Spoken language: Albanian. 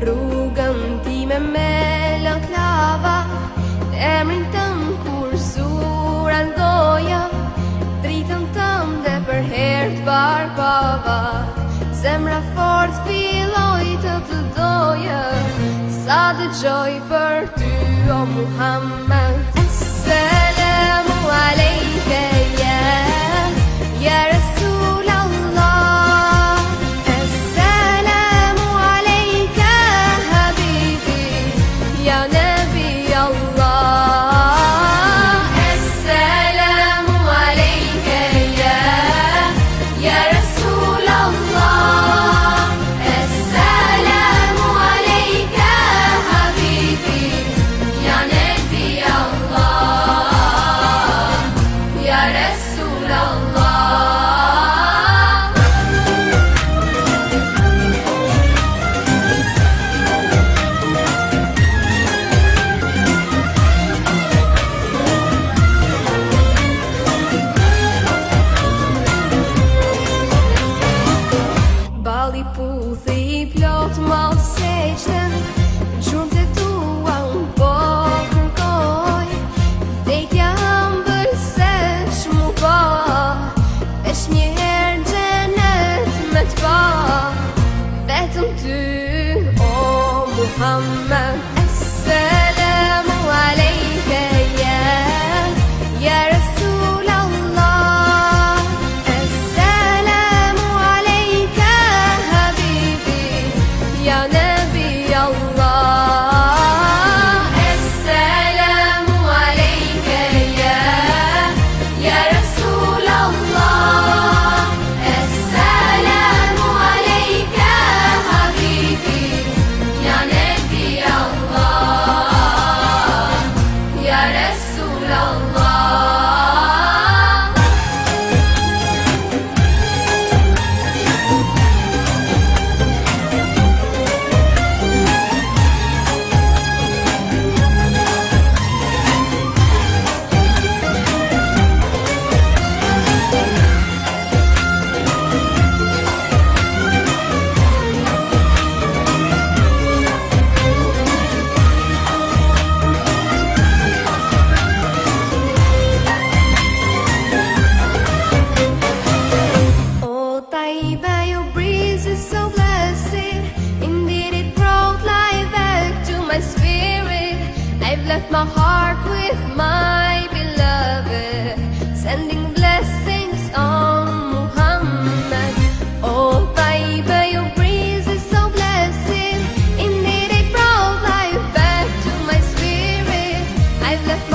Rrugën time me lët lava, emrin tëm kur sura ndoja, dritën tënde për herë t'barbava. Zemra fort filloj të doja, sa dëgjoj për ty o Muhammed. Assalamu alejke ya Rasul Allah. Assalamu alejke habibi ya Nabi Allah. Assalamu alejke ya Rasul Allah. Assalamu alejke habibi ya Nabi Allah, ya Rasul Allah. Balli puthi plot mall seqten, gjurmë të tua unë po kërkoj. Vdekja ëmbël se shmu po, veç një herë xhenet me t'pa. Vetëm ty o Muhammed. Assalamu alejke ya Rasul Allah. Assalamu alejke habibi ya Nabi Allah. Assalamu alejke ya Rasul Allah. Assalamu alejke habibi ya Nabi Allah, ya Rasul Allah. Oh Taiba, your breeze is so blessed. Indeed it brought life back to my spirit. I've left my heart with my beloved, sending blessings on Muhammad. Oh Taiba, your breeze is so blessed. Indeed it brought life back to my spirit. I've left my